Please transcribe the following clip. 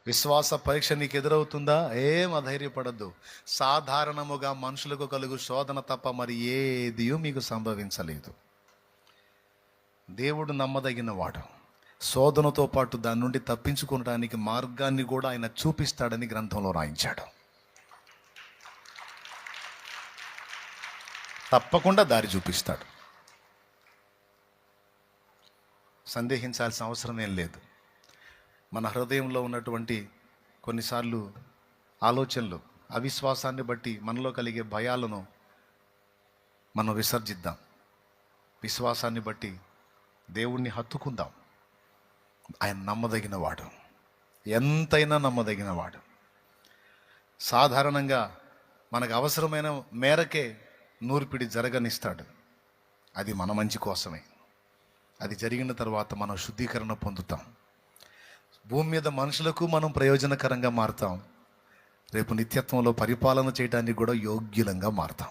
విశ్వాస పరీక్ష నీకు ఎదురవుతుందా? ఏం అధైర్యపడద్దు. సాధారణముగా మనుషులకు కలుగు శోధన తప్ప మరి ఏది మీకు సంభవించలేదు. దేవుడు నమ్మదగిన వాడు. శోధనతో పాటు దాని నుండి తప్పించుకోవడానికి మార్గాన్ని కూడా ఆయన చూపిస్తాడని గ్రంథంలో రాయించాడు. తప్పకుండా దారి చూపిస్తాడు. సందేహించాల్సిన అవసరం ఏం లేదు. మన హృదయంలో ఉన్నటువంటి కొన్నిసార్లు ఆలోచనలు, అవిశ్వాసాన్ని బట్టి మనలో కలిగే భయాలను మనం విసర్జిద్దాం. విశ్వాసాన్ని బట్టి దేవుణ్ణి హత్తుకుందాం. ఆయన నమ్మదగిన వాడు, ఎంతైనా నమ్మదగిన వాడు. సాధారణంగా మనకు అవసరమైన మేరకే నూర్పిడి జరగనిస్తాడు. అది మన మంచి కోసమే. అది జరిగిన తర్వాత మనం శుద్ధీకరణ పొందుతాం. భూమి మీద మనుషులకు మనం ప్రయోజనకరంగా మారుతాం. రేపు నిత్యత్వంలో పరిపాలన చేయడానికి కూడా యోగ్యులంగా మారుతాం.